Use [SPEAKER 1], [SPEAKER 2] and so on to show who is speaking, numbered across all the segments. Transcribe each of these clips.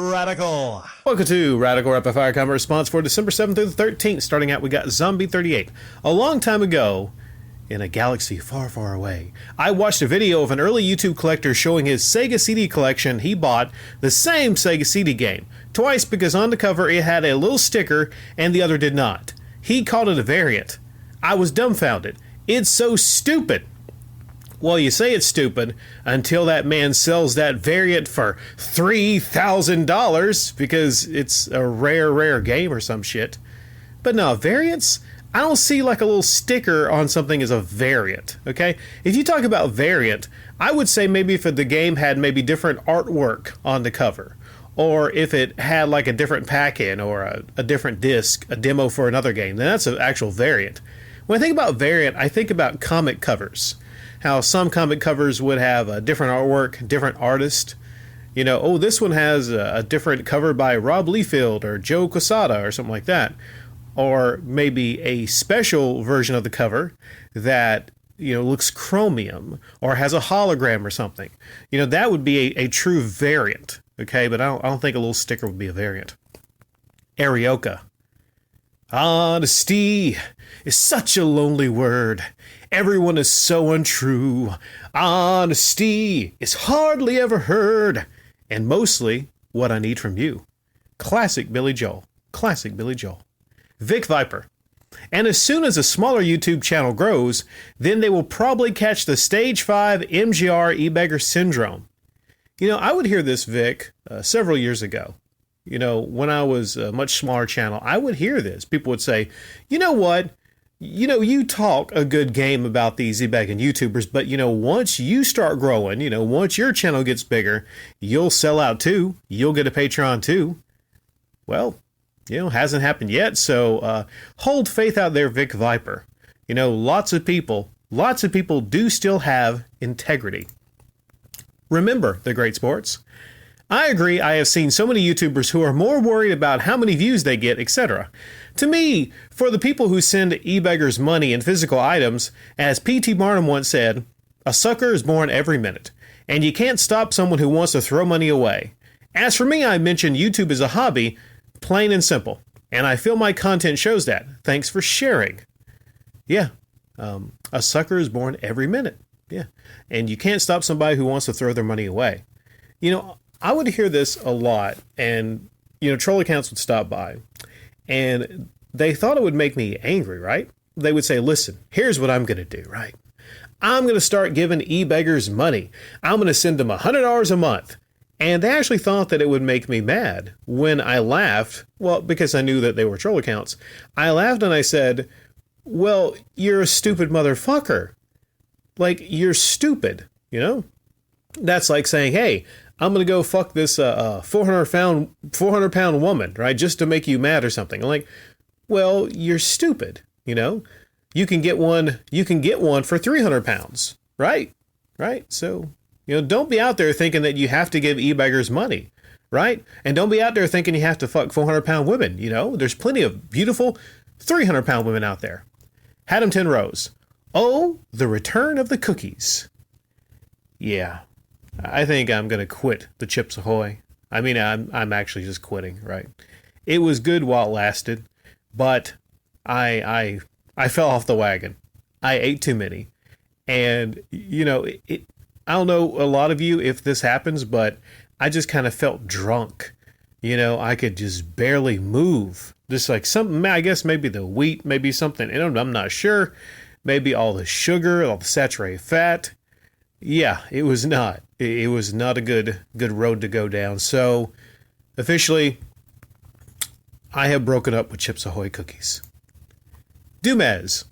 [SPEAKER 1] Radical.
[SPEAKER 2] Welcome to Radical Rapid Fire Combat Response for December 7th through the 13th. Starting out, we got Zombie 38. A long time ago, in a galaxy far, far away, I watched a video of an early YouTube collector showing his Sega CD collection. He bought the same Sega CD game, twice because on the cover it had a little sticker and the other did not. He called it a variant. I was dumbfounded. It's so stupid. Well, you say it's stupid until that man sells that variant for $3,000 because it's a rare game or some shit. But no, variants, I don't see like a little sticker on something as a variant, okay? If you talk about variant, I would say maybe if the game had maybe different artwork on the cover, or if it had like a different pack-in or a different disc, a demo for another game, then that's an actual variant. When I think about variant, I think about comic covers. How some comic covers would have a different artwork, different artist. You know, oh, this one has a different cover by Rob Liefeld or Joe Quesada or something like that. Or maybe a special version of the cover that, you know, looks chromium or has a hologram or something. You know, that would be a true variant. Okay, but I don't think a little sticker would be a variant. Arioka. Honesty is such a lonely word. Everyone is so untrue. Honesty is hardly ever heard. And mostly what I need from you. Classic Billy Joel. Classic Billy Joel. Vic Viper. And as soon as a smaller YouTube channel grows, then they will probably catch the Stage 5 MGR e-beggar syndrome. You know, I would hear this, Vic, several years ago. You know, when I was a much smaller channel, I would hear this. People would say, you know what? You know, you talk a good game about these e-begging YouTubers, but, you know, once you start growing, you know, once your channel gets bigger, you'll sell out too. You'll get a Patreon too. Well, you know, hasn't happened yet. So hold faith out there, Vic Viper. You know, lots of people do still have integrity. Remember the great sports. I agree, I have seen so many YouTubers who are more worried about how many views they get, etc. To me, for the people who send e-beggars money and physical items, as P.T. Barnum once said, a sucker is born every minute, and you can't stop someone who wants to throw money away. As for me, I mentioned YouTube is a hobby, plain and simple, and I feel my content shows that. Thanks for sharing. Yeah, a sucker is born every minute. Yeah, and you can't stop somebody who wants to throw their money away. You know, I would hear this a lot, and, you know, troll accounts would stop by, and they thought it would make me angry, right? They would say, listen, here's what I'm going to do, right? I'm going to start giving e-beggars money. I'm going to send them $100 a month. And they actually thought that it would make me mad when I laughed. Well, because I knew that they were troll accounts. I laughed and I said, well, you're a stupid motherfucker. Like, you're stupid, you know? That's like saying, hey, I'm going to go fuck this 400-pound woman, right, just to make you mad or something. I'm like, well, you're stupid, you know? You can get one for 300 pounds, right? Right? So, you know, don't be out there thinking that you have to give e-beggars money, right? And don't be out there thinking you have to fuck 400-pound women, you know? There's plenty of beautiful 300-pound women out there. Haddamton Rose. Oh, the return of the cookies. Yeah. I think I'm going to quit the Chips Ahoy. I mean, I'm actually just quitting, right? It was good while it lasted, but I fell off the wagon. I ate too many. And, you know, I don't know a lot of you if this happens, but I just kind of felt drunk. You know, I could just barely move. Just like something, I guess maybe the wheat, maybe something. And I'm not sure. Maybe all the sugar, all the saturated fat. Yeah, it was not. It was not a good road to go down. So, officially, I have broken up with Chips Ahoy cookies. Dumez.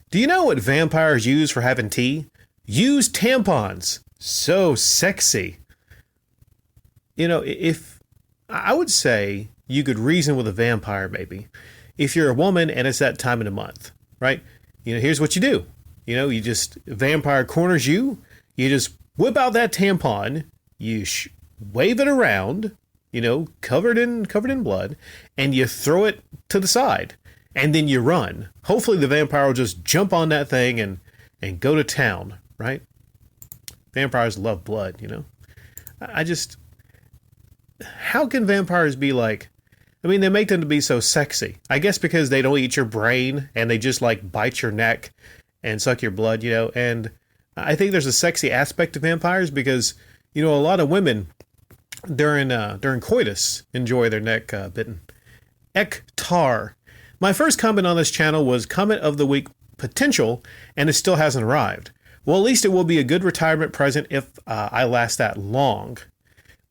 [SPEAKER 2] Do you know what vampires use for having tea? Use tampons. So sexy. You know, if I would say you could reason with a vampire, maybe, if you're a woman and it's that time of the month, right? You know, here's what you do. You know, vampire corners you. You just whip out that tampon, you wave it around, you know, covered in blood, and you throw it to the side, and then you run. Hopefully the vampire will just jump on that thing and go to town, right? Right? Vampires love blood, you know. how can vampires be like, I mean, they make them to be so sexy. I guess because they don't eat your brain and they just like bite your neck and suck your blood, and I think there's a sexy aspect to vampires because, a lot of women during coitus enjoy their neck bitten. Ektar. My first comment on this channel was comment of the week potential, and it still hasn't arrived. Well, at least it will be a good retirement present if I last that long.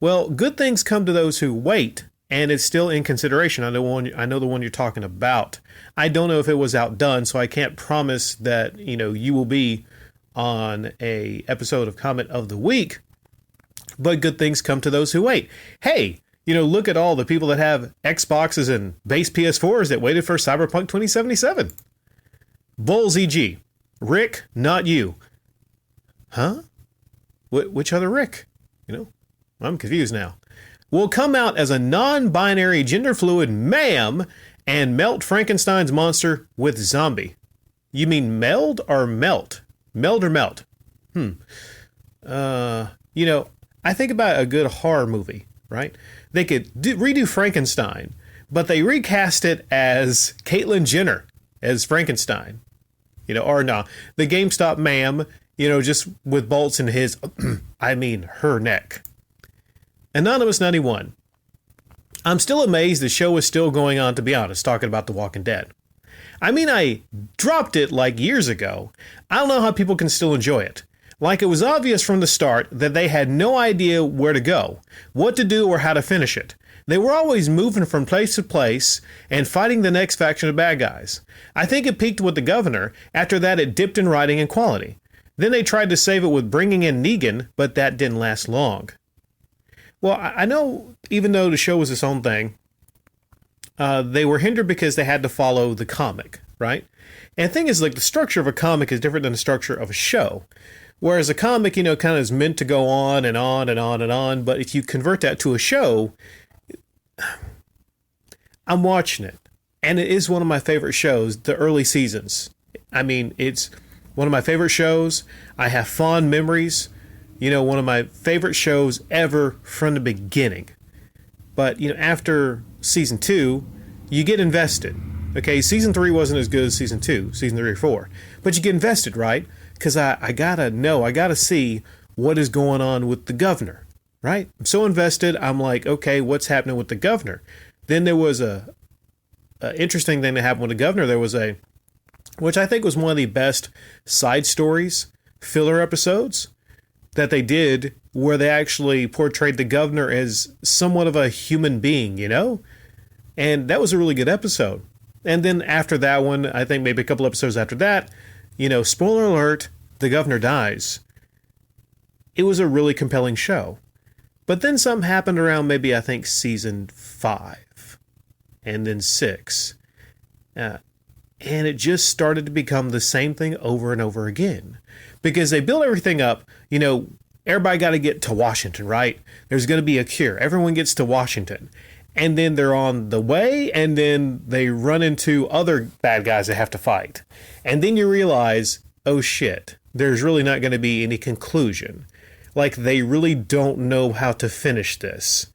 [SPEAKER 2] Well, good things come to those who wait, and it's still in consideration. I know the one you're talking about. I don't know if it was outdone, so I can't promise that, you will be on a episode of Comment of the Week, but good things come to those who wait. Hey, look at all the people that have Xboxes and base PS4s that waited for Cyberpunk 2077. Bulls EG. Rick, not you. Huh? Which other Rick? I'm confused now. Will come out as a non-binary gender fluid ma'am and melt Frankenstein's monster with zombie. You mean meld or melt? Meld or melt? I think about a good horror movie, right? They could redo Frankenstein, but they recast it as Caitlyn Jenner as Frankenstein. Or no, the GameStop ma'am, just with bolts in his, her neck. Anonymous 91. I'm still amazed the show is still going on, to be honest, talking about The Walking Dead. I dropped it like years ago. I don't know how people can still enjoy it. Like it was obvious from the start that they had no idea where to go, what to do, or how to finish it. They were always moving from place to place and fighting the next faction of bad guys. I think it peaked with the governor. After that, it dipped in writing and quality. Then they tried to save it with bringing in Negan, but that didn't last long. Well, I know even though the show was its own thing, they were hindered because they had to follow the comic, right? And the thing is, like, the structure of a comic is different than the structure of a show. Whereas a comic, kind of is meant to go on and on and on and on. But if you convert that to a show, I'm watching it. And it is one of my favorite shows, the early seasons. It's one of my favorite shows. I have fond memories. One of my favorite shows ever from the beginning. But, after season 2, you get invested. Okay, season 3 wasn't as good as season 2, season 3 or 4. But you get invested, right? Because I gotta see what is going on with the governor, right? I'm so invested, I'm like, okay, what's happening with the governor? Then there was a interesting thing that happened with the governor. There was which I think was one of the best side stories, filler episodes that they did, where they actually portrayed the governor as somewhat of a human being, And that was a really good episode. And then after that one, I think maybe a couple episodes after that, spoiler alert, the governor dies. It was a really compelling show. But then something happened around maybe, I think, season 5 and then 6. And it just started to become the same thing over and over again. Because they built everything up, everybody got to get to Washington, right? There's going to be a cure. Everyone gets to Washington. And then they're on the way, and then they run into other bad guys they have to fight. And then you realize, oh shit, there's really not going to be any conclusion. Like, they really don't know how to finish this.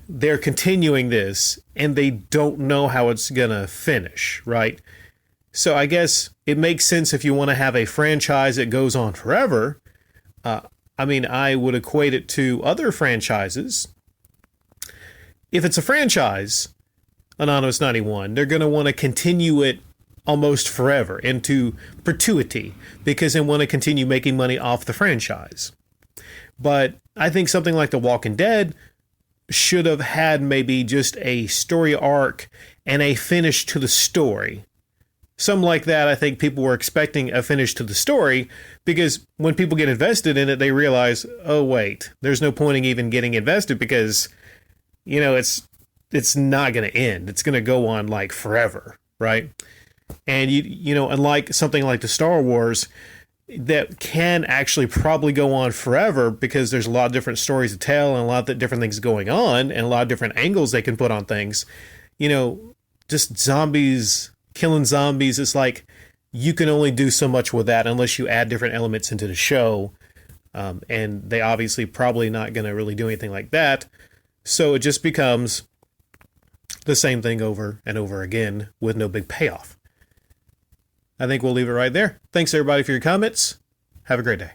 [SPEAKER 2] They're continuing this, and they don't know how it's going to finish, right? So I guess it makes sense if you want to have a franchise that goes on forever. I would equate it to other franchises. If it's a franchise, Anonymous 91, they're going to want to continue it almost forever into perpetuity because they want to continue making money off the franchise. But I think something like The Walking Dead should have had maybe just a story arc and a finish to the story. Something like that, I think people were expecting a finish to the story because when people get invested in it, they realize, oh, wait, there's no point in even getting invested because, it's not going to end. It's going to go on like forever, right? And, unlike something like the Star Wars that can actually probably go on forever because there's a lot of different stories to tell and a lot of different things going on and a lot of different angles they can put on things, just zombies, killing zombies. It's like you can only do so much with that unless you add different elements into the show. And they obviously probably not going to really do anything like that. So it just becomes the same thing over and over again with no big payoff. I think we'll leave it right there. Thanks everybody for your comments. Have a great day.